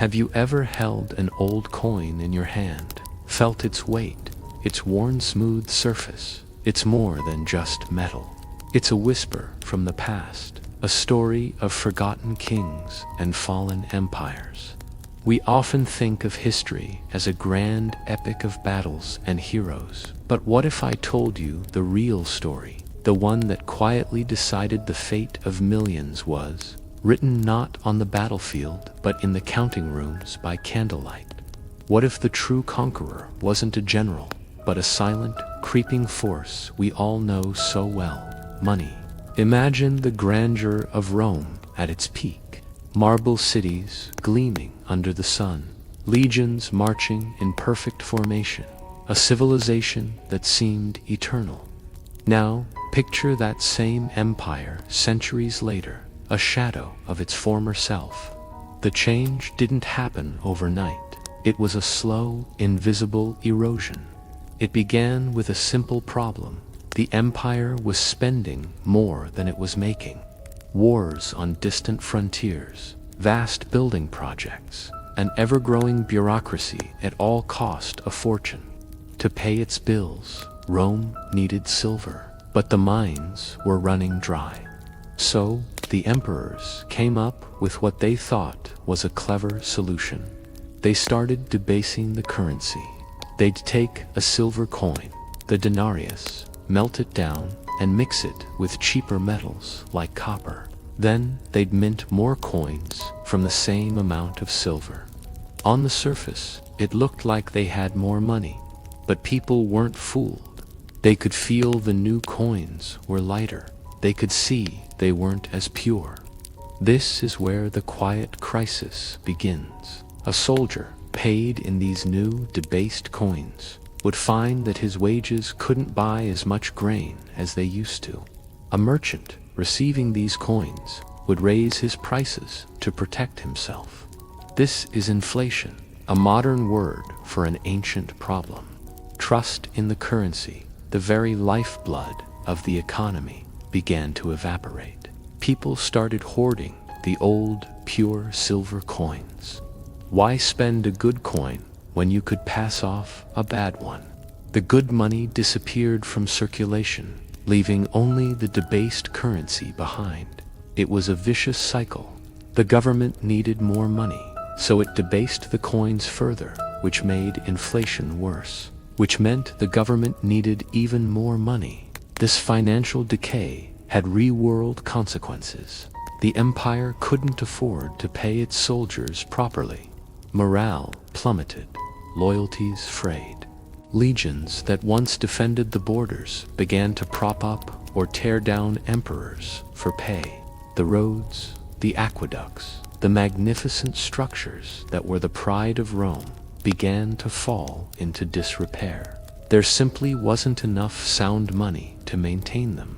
Have you ever held an old coin in your hand, felt its weight, its worn smooth surface? It's more than just metal. It's a whisper from the past, a story of forgotten kings and fallen empires. We often think of history as a grand epic of battles and heroes. But what if I told you the real story, the one that quietly decided the fate of millions, was written not on the battlefield but in the counting rooms by candlelight? What if the true conqueror wasn't a general, but a silent, creeping force we all know so well: money? Imagine the grandeur of Rome at its peak. Marble cities gleaming under the sun, legions marching in perfect formation, a civilization that seemed eternal. Now, picture that same empire centuries later, a shadow of its former self. The change didn't happen overnight. It was a slow, invisible erosion. It began with a simple problem. The empire was spending more than it was making. Wars on distant frontiers, vast building projects, an ever-growing bureaucracy at all cost a fortune. To pay its bills, Rome needed silver, but the mines were running dry. So, the emperors came up with what they thought was a clever solution. They started debasing the currency. They'd take a silver coin, the denarius, melt it down, and mix it with cheaper metals like copper. Then they'd mint more coins from the same amount of silver. On the surface, it looked like they had more money, but people weren't fooled. They could feel the new coins were lighter. They could see they weren't as pure. This is where the quiet crisis begins. A soldier, paid in these new, debased coins, would find that his wages couldn't buy as much grain as they used to. A merchant, receiving these coins, would raise his prices to protect himself. This is inflation, a modern word for an ancient problem. Trust in the currency, the very lifeblood of the economy, began to evaporate. People started hoarding the old, pure silver coins. Why spend a good coin when you could pass off a bad one? The good money disappeared from circulation, leaving only the debased currency behind. It was a vicious cycle. The government needed more money, so it debased the coins further, which made inflation worse, which meant the government needed even more money. This financial decay had real-world consequences. The empire couldn't afford to pay its soldiers properly. Morale plummeted, loyalties frayed. Legions that once defended the borders began to prop up or tear down emperors for pay. The roads, the aqueducts, the magnificent structures that were the pride of Rome began to fall into disrepair. There simply wasn't enough sound money to maintain them.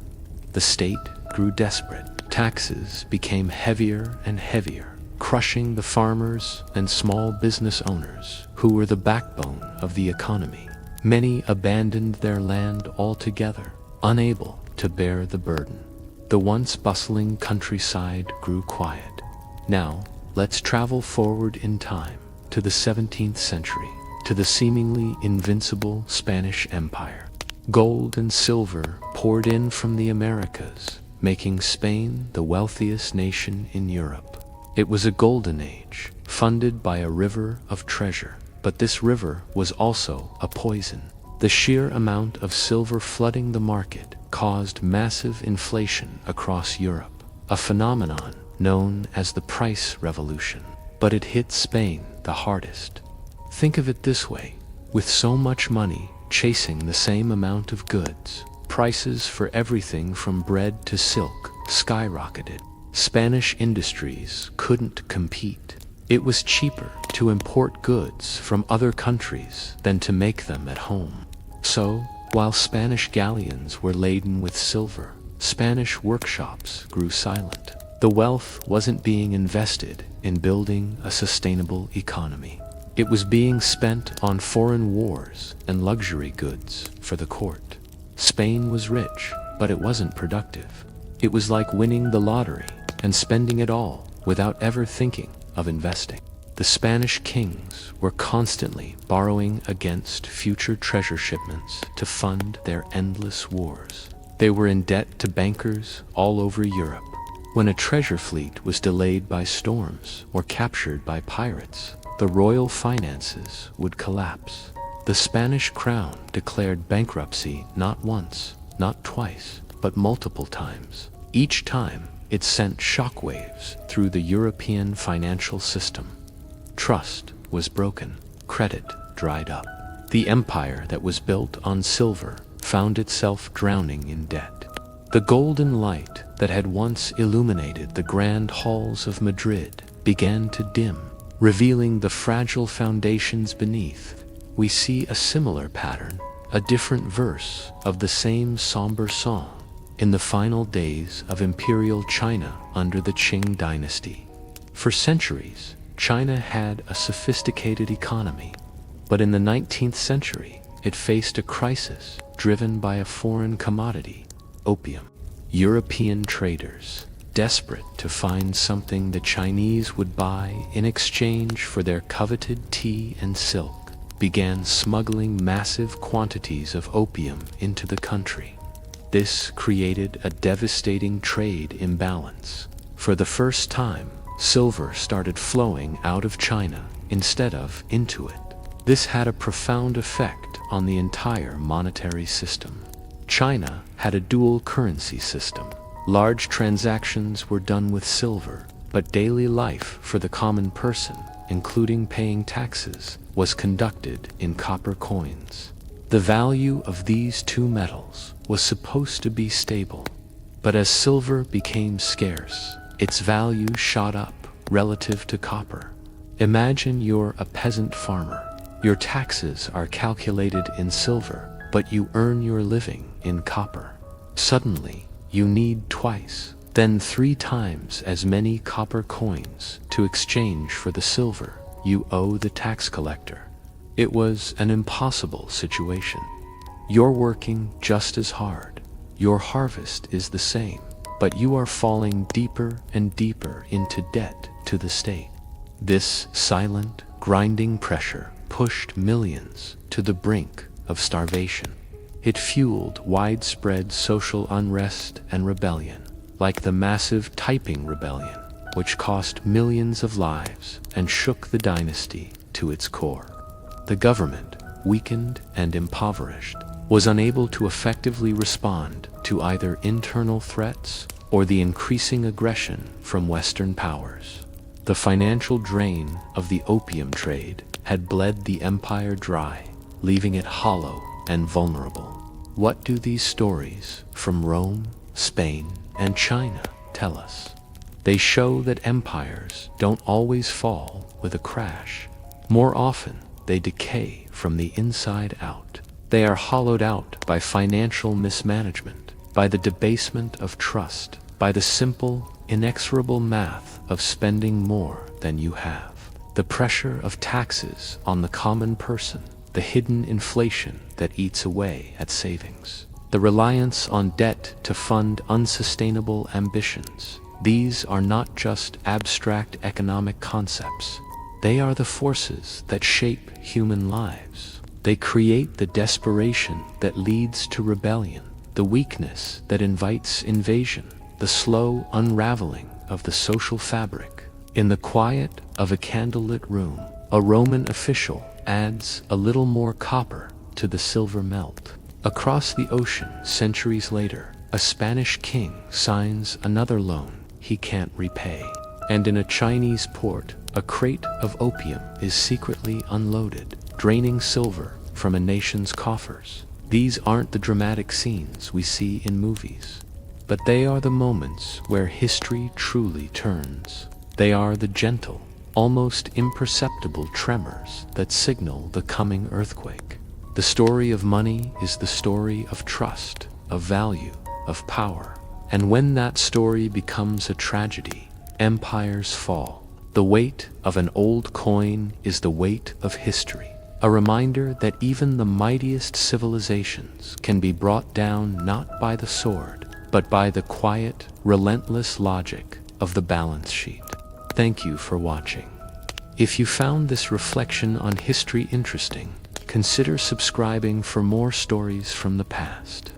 The state grew desperate. Taxes became heavier and heavier, crushing the farmers and small business owners who were the backbone of the economy. Many abandoned their land altogether, unable to bear the burden. The once bustling countryside grew quiet. Now, let's travel forward in time to the 17th century, to the seemingly invincible Spanish Empire. Gold and silver poured in from the Americas, making Spain the wealthiest nation in Europe. It was a golden age, funded by a river of treasure. But this river was also a poison. The sheer amount of silver flooding the market caused massive inflation across Europe, a phenomenon known as the price revolution. But it hit Spain the hardest. Think of it this way: with so much money chasing the same amount of goods, prices for everything from bread to silk skyrocketed. Spanish industries couldn't compete. It was cheaper to import goods from other countries than to make them at home. So, while Spanish galleons were laden with silver, Spanish workshops grew silent. The wealth wasn't being invested in building a sustainable economy. It was being spent on foreign wars and luxury goods for the court. Spain was rich, but it wasn't productive. It was like winning the lottery and spending it all without ever thinking of investing. The Spanish kings were constantly borrowing against future treasure shipments to fund their endless wars. They were in debt to bankers all over Europe. When a treasure fleet was delayed by storms or captured by pirates, the royal finances would collapse. The Spanish crown declared bankruptcy not once, not twice, but multiple times. Each time, it sent shockwaves through the European financial system. Trust was broken, credit dried up. The empire that was built on silver found itself drowning in debt. The golden light that had once illuminated the grand halls of Madrid began to dim, revealing the fragile foundations beneath. We see a similar pattern, a different verse of the same somber song, in the final days of imperial China under the Qing dynasty. For centuries, China had a sophisticated economy, but in the 19th century, it faced a crisis driven by a foreign commodity, opium. European traders, desperate to find something the Chinese would buy in exchange for their coveted tea and silk, began smuggling massive quantities of opium into the country. This created a devastating trade imbalance. For the first time, silver started flowing out of China instead of into it. This had a profound effect on the entire monetary system. China had a dual currency system. Large transactions were done with silver, but daily life for the common person, including paying taxes, was conducted in copper coins. The value of these two metals was supposed to be stable, but as silver became scarce, its value shot up relative to copper. Imagine you're a peasant farmer. Your taxes are calculated in silver, but you earn your living in copper. Suddenly, you need twice, then 3 times as many copper coins to exchange for the silver you owe the tax collector. It was an impossible situation. You're working just as hard. Your harvest is the same, but you are falling deeper and deeper into debt to the state. This silent, grinding pressure pushed millions to the brink of starvation. It fueled widespread social unrest and rebellion, like the massive Taiping Rebellion, which cost millions of lives and shook the dynasty to its core. The government, weakened and impoverished, was unable to effectively respond to either internal threats or the increasing aggression from Western powers. The financial drain of the opium trade had bled the empire dry, leaving it hollow and vulnerable. What do these stories from Rome, Spain, and China tell us? They show that empires don't always fall with a crash. More often, they decay from the inside out. They are hollowed out by financial mismanagement, by the debasement of trust, by the simple, inexorable math of spending more than you have. The pressure of taxes on the common person, the hidden inflation that eats away at savings, the reliance on debt to fund unsustainable ambitions. These are not just abstract economic concepts. They are the forces that shape human lives. They create the desperation that leads to rebellion, the weakness that invites invasion, the slow unraveling of the social fabric. In the quiet of a candlelit room, a Roman official adds a little more copper to the silver melt. Across the ocean, centuries later, a Spanish king signs another loan he can't repay. And in a Chinese port, a crate of opium is secretly unloaded, draining silver from a nation's coffers. These aren't the dramatic scenes we see in movies, but they are the moments where history truly turns. They are the gentle, almost imperceptible tremors that signal the coming earthquake. The story of money is the story of trust, of value, of power. And when that story becomes a tragedy, empires fall. The weight of an old coin is the weight of history, a reminder that even the mightiest civilizations can be brought down not by the sword, but by the quiet, relentless logic of the balance sheet. Thank you for watching. If you found this reflection on history interesting, consider subscribing for more stories from the past.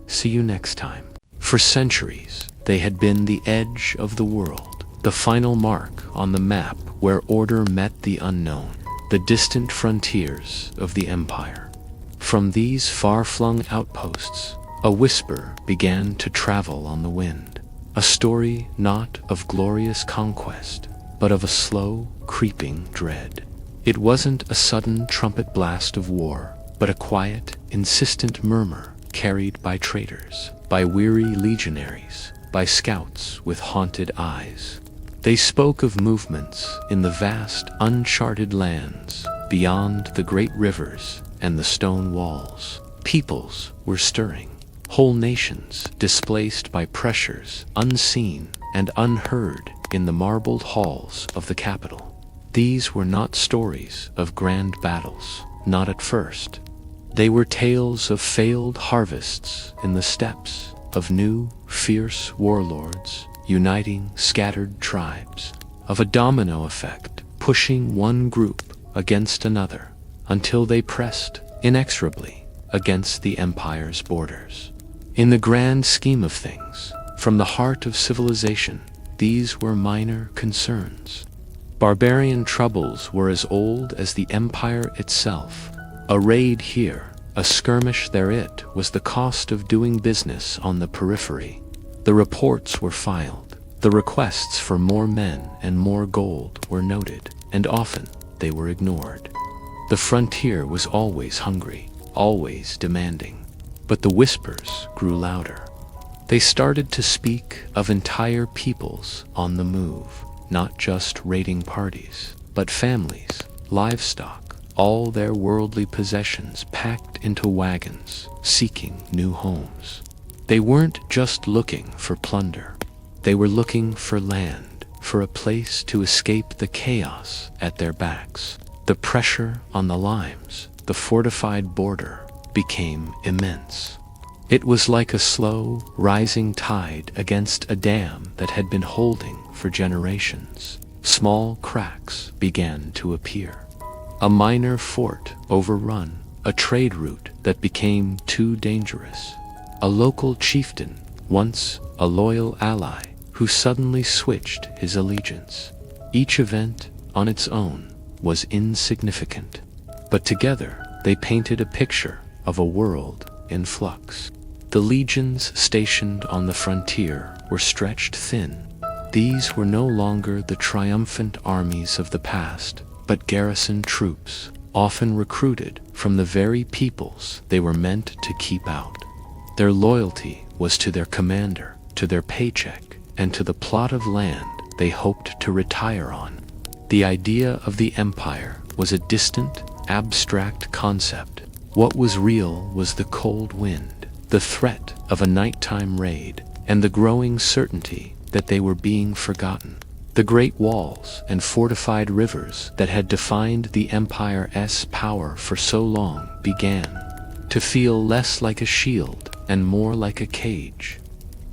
See you next time. For centuries, they had been the edge of the world, the final mark on the map where order met the unknown, the distant frontiers of the empire. From these far-flung outposts, a whisper began to travel on the wind, a story not of glorious conquest, but of a slow, creeping dread. It wasn't a sudden trumpet blast of war, but a quiet, insistent murmur carried by traitors, by weary legionaries, by scouts with haunted eyes. They spoke of movements in the vast, uncharted lands beyond the great rivers and the stone walls. Peoples were stirring, whole nations displaced by pressures unseen and unheard in the marbled halls of the capital. These were not stories of grand battles, not at first. They were tales of failed harvests in the steppes, of new, fierce warlords uniting scattered tribes, of a domino effect pushing one group against another until they pressed inexorably against the empire's borders. In the grand scheme of things, from the heart of civilization, these were minor concerns. Barbarian troubles were as old as the empire itself. A raid here, a skirmish there, it was the cost of doing business on the periphery. The reports were filed, the requests for more men and more gold were noted, and often they were ignored. The frontier was always hungry, always demanding. But the whispers grew louder. They started to speak of entire peoples on the move, not just raiding parties, but families, livestock, all their worldly possessions packed into wagons, seeking new homes. They weren't just looking for plunder. They were looking for land, for a place to escape the chaos at their backs. The pressure on the limes, the fortified border, became immense. It was like a slow, rising tide against a dam that had been holding for generations. Small cracks began to appear. A minor fort overrun, a trade route that became too dangerous. A local chieftain, once a loyal ally, who suddenly switched his allegiance. Each event, on its own, was insignificant, but together they painted a picture of a world in flux. The legions stationed on the frontier were stretched thin. These were no longer the triumphant armies of the past, but garrison troops, often recruited from the very peoples they were meant to keep out. Their loyalty was to their commander, to their paycheck, and to the plot of land they hoped to retire on. The idea of the empire was a distant, abstract concept. What was real was the cold wind, the threat of a nighttime raid, and the growing certainty that they were being forgotten. The great walls and fortified rivers that had defined the empire's power for so long began to feel less like a shield and more like a cage.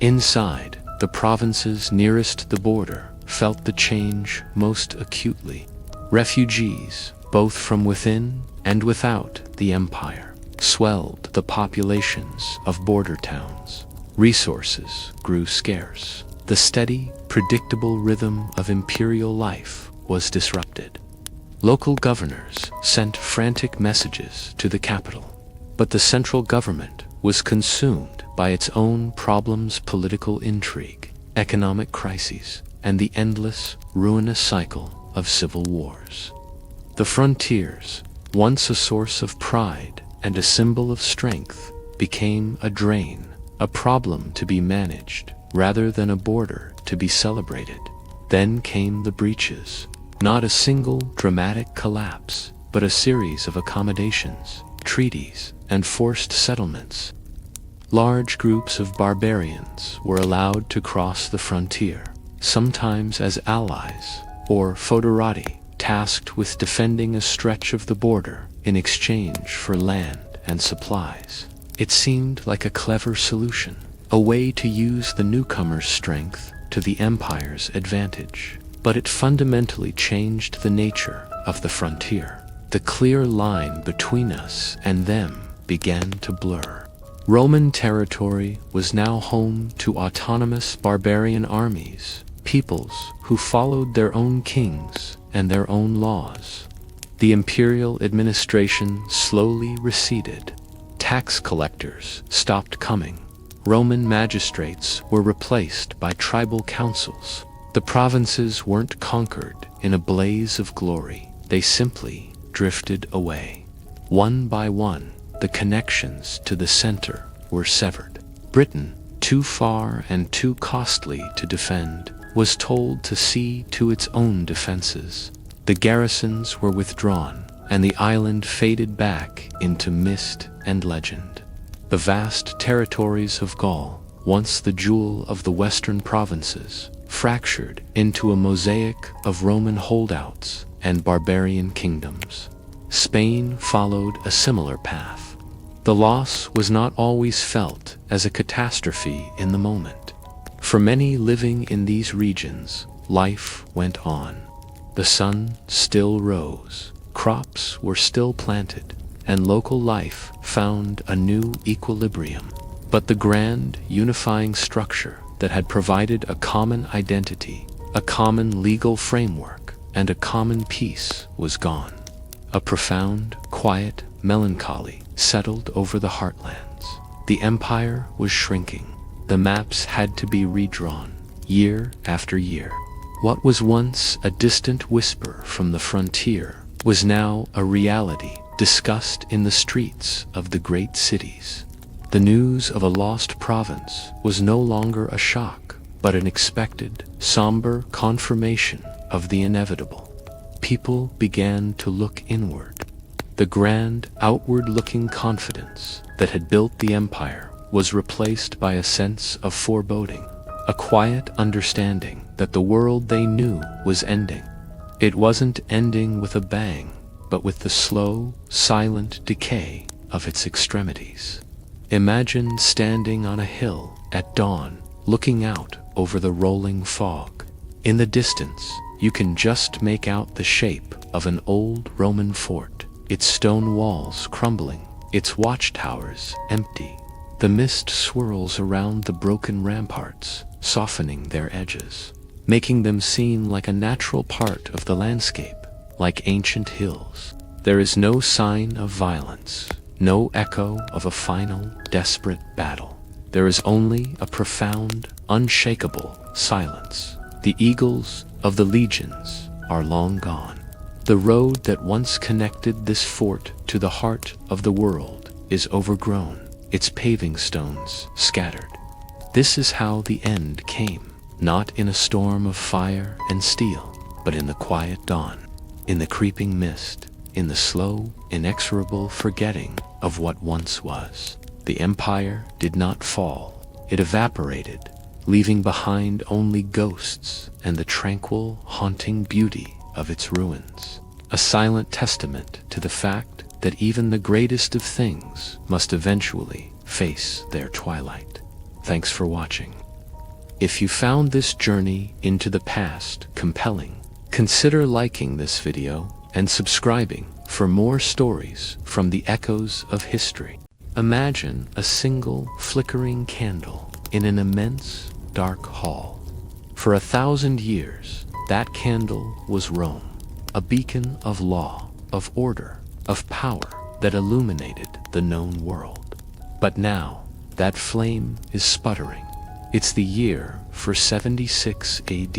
Inside, the provinces nearest the border felt the change most acutely. Refugees, both from within and without the empire, swelled the populations of border towns. Resources grew scarce. The steady, predictable rhythm of imperial life was disrupted. Local governors sent frantic messages to the capital, but the central government was consumed by its own problems: political intrigue, economic crises, and the endless, ruinous cycle of civil wars. The frontiers, once a source of pride and a symbol of strength, became a drain, a problem to be managed rather than a border to be celebrated. Then came the breaches, not a single dramatic collapse, but a series of accommodations, treaties, and forced settlements. Large groups of barbarians were allowed to cross the frontier, sometimes as allies, or foederati, tasked with defending a stretch of the border in exchange for land and supplies. It seemed like a clever solution, a way to use the newcomer's strength to the empire's advantage. but it fundamentally changed the nature of the frontier. The clear line between us and them began to blur. Roman territory was now home to autonomous barbarian armies, peoples who followed their own kings and their own laws. The imperial administration slowly receded. Tax collectors stopped coming. Roman magistrates were replaced by tribal councils. The provinces weren't conquered in a blaze of glory. They simply drifted away. One by one, the connections to the center were severed. Britain, too far and too costly to defend, was told to see to its own defenses. The garrisons were withdrawn, and the island faded back into mist and legend. The vast territories of Gaul, once the jewel of the western provinces, fractured into a mosaic of Roman holdouts and barbarian kingdoms. Spain followed a similar path. The loss was not always felt as a catastrophe in the moment. For many living in these regions, life went on. The sun still rose, crops were still planted, and local life found a new equilibrium. But the grand, unifying structure that had provided a common identity, a common legal framework, and a common peace was gone. A profound, quiet melancholy settled over the heartlands. The empire was shrinking. The maps had to be redrawn, year after year. What was once a distant whisper from the frontier was now a reality discussed in the streets of the great cities. The news of a lost province was no longer a shock, but an expected, somber confirmation of the inevitable. People began to look inward. The grand, outward-looking confidence that had built the empire was replaced by a sense of foreboding, a quiet understanding that the world they knew was ending. It wasn't ending with a bang, but with the slow, silent decay of its extremities. Imagine standing on a hill at dawn, looking out over the rolling fog. In the distance, you can just make out the shape of an old Roman fort, its stone walls crumbling, its watchtowers empty. The mist swirls around the broken ramparts, softening their edges, making them seem like a natural part of the landscape, like ancient hills. There is no sign of violence, no echo of a final, desperate battle. There is only a profound, unshakable silence. The eagles of the legions are long gone. The road that once connected this fort to the heart of the world is overgrown, its paving stones scattered. This is how the end came, not in a storm of fire and steel, but in the quiet dawn, in the creeping mist, in the slow, inexorable forgetting of what once was. The empire did not fall, it evaporated, leaving behind only ghosts and the tranquil, haunting beauty of its ruins. A silent testament to the fact that even the greatest of things must eventually face their twilight. Thanks for watching. If you found this journey into the past compelling, consider liking this video and subscribing for more stories from the echoes of history. Imagine a single flickering candle in an immense dark hall. For 1,000 years, that candle was Rome, a beacon of law, of order, of power that illuminated the known world. But now, that flame is sputtering. It's the year 476 AD.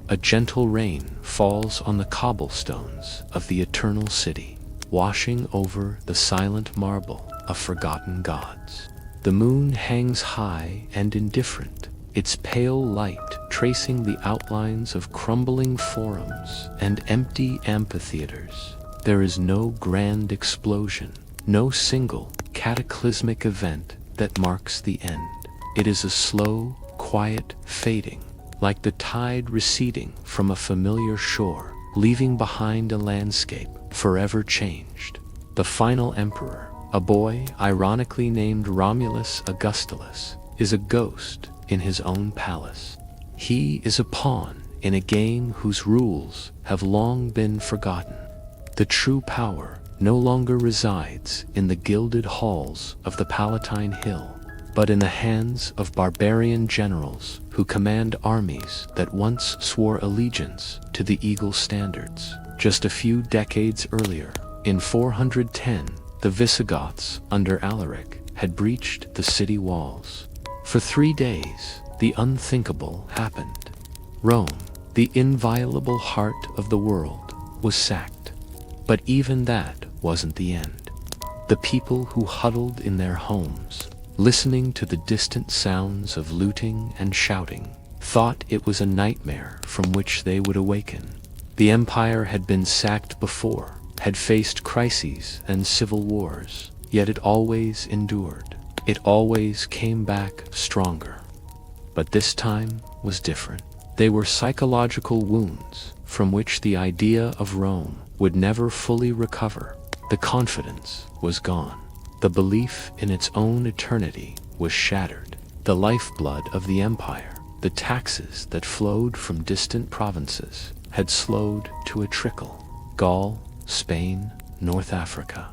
A gentle rain falls on the cobblestones of the eternal city, washing over the silent marble of forgotten gods. The moon hangs high and indifferent, its pale light tracing the outlines of crumbling forums and empty amphitheaters. There is no grand explosion, no single cataclysmic event that marks the end. It is a slow, quiet fading, like the tide receding from a familiar shore, leaving behind a landscape forever changed. The final emperor, a boy ironically named Romulus Augustulus, is a ghost in his own palace. He is a pawn in a game whose rules have long been forgotten. The true power no longer resides in the gilded halls of the Palatine Hill, but in the hands of barbarian generals who command armies that once swore allegiance to the eagle standards. Just a few decades earlier, in 410, the Visigoths under Alaric had breached the city walls. For 3 days, the unthinkable happened. Rome, the inviolable heart of the world, was sacked. But even that wasn't the end. The people who huddled in their homes, listening to the distant sounds of looting and shouting, thought it was a nightmare from which they would awaken. The empire had been sacked before, had faced crises and civil wars, yet it always endured. It always came back stronger. But this time was different. They were psychological wounds from which the idea of Rome would never fully recover. The confidence was gone. The belief in its own eternity was shattered. The lifeblood of the empire, the taxes that flowed from distant provinces, had slowed to a trickle. Gaul, Spain, North Africa.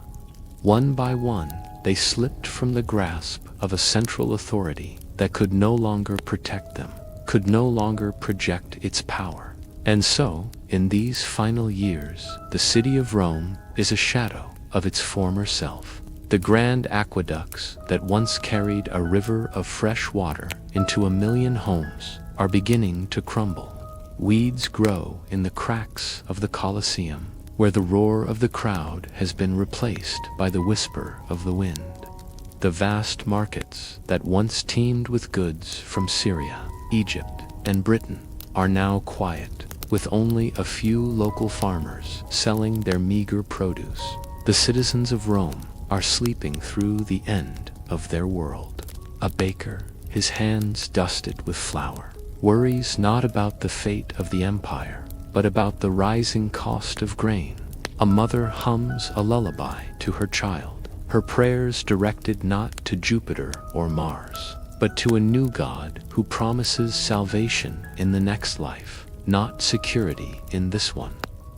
One by one, they slipped from the grasp of a central authority that could no longer protect them, could no longer project its power. And so, in these final years, the city of Rome is a shadow of its former self. The grand aqueducts that once carried a river of fresh water into 1 million homes are beginning to crumble. Weeds grow in the cracks of the Colosseum, where the roar of the crowd has been replaced by the whisper of the wind. The vast markets that once teemed with goods from Syria, Egypt, and Britain are now quiet, with only a few local farmers selling their meager produce. The citizens of Rome are sleeping through the end of their world. A baker, his hands dusted with flour, worries not about the fate of the empire, but about the rising cost of grain. A mother hums a lullaby to her child, her prayers directed not to Jupiter or Mars, but to a new God who promises salvation in the next life, not security in this one.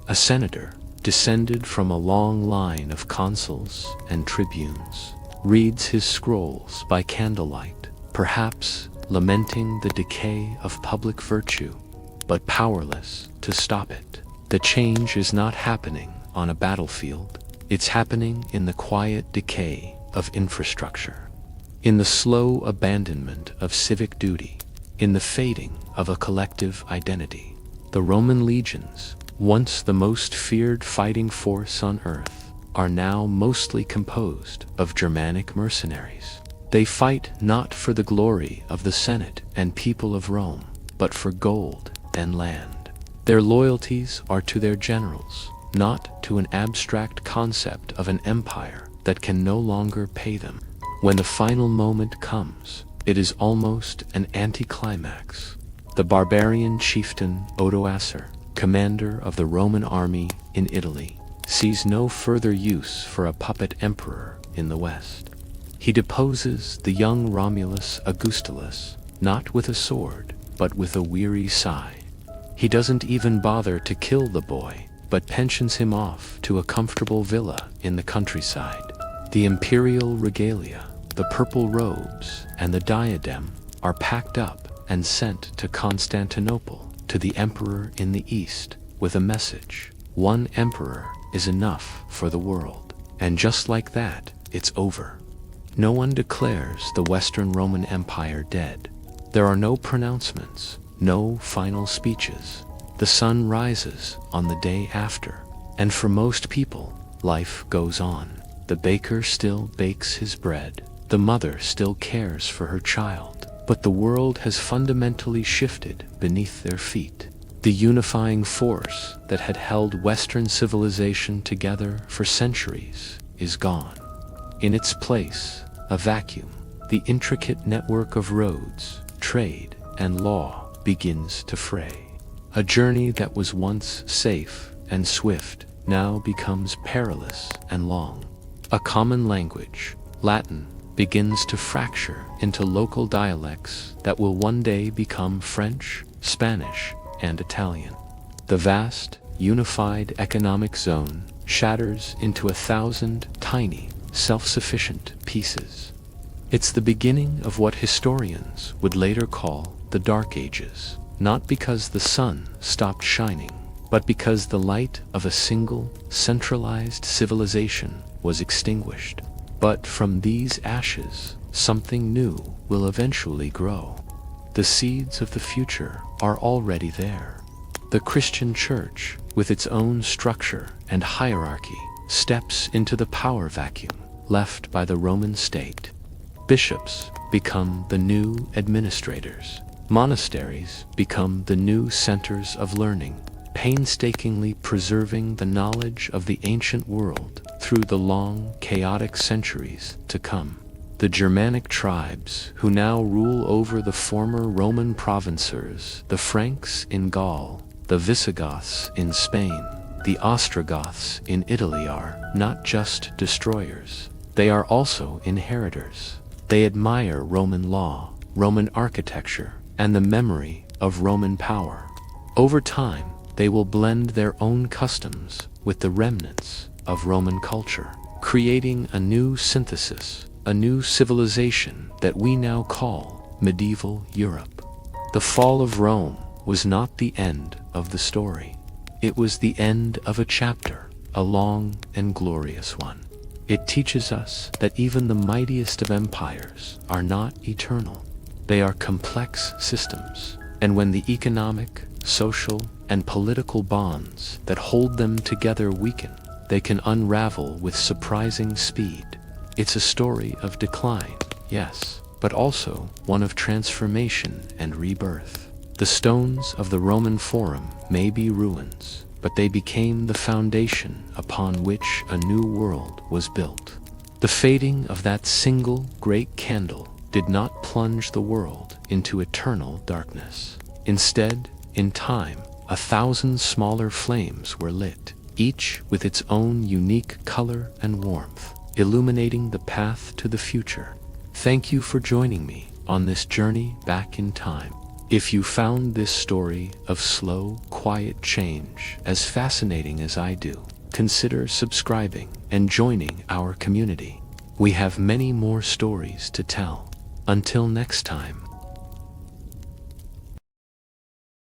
A senator, descended from a long line of consuls and tribunes, reads his scrolls by candlelight, perhaps lamenting the decay of public virtue, but powerless to stop it. The change is not happening on a battlefield. It's happening in the quiet decay of infrastructure, in the slow abandonment of civic duty, in the fading of a collective identity. The Roman legions, once the most feared fighting force on earth, are now mostly composed of Germanic mercenaries. They fight not for the glory of the Senate and people of Rome, but for gold and land. Their loyalties are to their generals, not to an abstract concept of an empire that can no longer pay them. When the final moment comes, it is almost an anticlimax. The barbarian chieftain Odoacer, commander of the Roman army in Italy, sees no further use for a puppet emperor in the West. He deposes the young Romulus Augustulus, not with a sword, but with a weary sigh. He doesn't even bother to kill the boy, but pensions him off to a comfortable villa in the countryside. The imperial regalia, the purple robes, and the diadem are packed up and sent to Constantinople, to the emperor in the east, with a message: one emperor is enough for the world. And just like that, it's over. No one declares the Western Roman Empire dead. There are no pronouncements, no final speeches. The sun rises on the day after, and for most people, life goes on. The baker still bakes his bread. The mother still cares for her child. But the world has fundamentally shifted beneath their feet. The unifying force that had held Western civilization together for centuries is gone. In its place, a vacuum. The intricate network of roads, trade, and law begins to fray. A journey that was once safe and swift now becomes perilous and long. A common language, Latin, begins to fracture into local dialects that will one day become French, Spanish, and Italian. The vast, unified economic zone shatters into 1,000 tiny, self-sufficient pieces. It's the beginning of what historians would later call the Dark Ages, not because the sun stopped shining, but because the light of a single, centralized civilization was extinguished. But from these ashes, something new will eventually grow. The seeds of the future are already there. The Christian Church, with its own structure and hierarchy, steps into the power vacuum left by the Roman state. Bishops become the new administrators. Monasteries become the new centers of learning, painstakingly preserving the knowledge of the ancient world through the long, chaotic centuries to come. The Germanic tribes, who now rule over the former Roman provincers, the Franks in Gaul, the Visigoths in Spain, the Ostrogoths in Italy, are not just destroyers. They are also inheritors. They admire Roman law, Roman architecture, and the memory of Roman power. Over time, they will blend their own customs with the remnants of Roman culture, creating a new synthesis, a new civilization that we now call medieval Europe. The fall of Rome was not the end of the story. It was the end of a chapter, a long and glorious one. It teaches us that even the mightiest of empires are not eternal. They are complex systems, and when the economic, social, and political bonds that hold them together weaken, they can unravel with surprising speed. It's a story of decline, yes, but also one of transformation and rebirth. The stones of the Roman Forum may be ruins, but they became the foundation upon which a new world was built. The fading of that single great candle did not plunge the world into eternal darkness. Instead, in time, 1,000 smaller flames were lit, each with its own unique color and warmth, illuminating the path to the future. Thank you for joining me on this journey back in time. If you found this story of slow, quiet change as fascinating as I do, consider subscribing and joining our community. We have many more stories to tell. Until next time.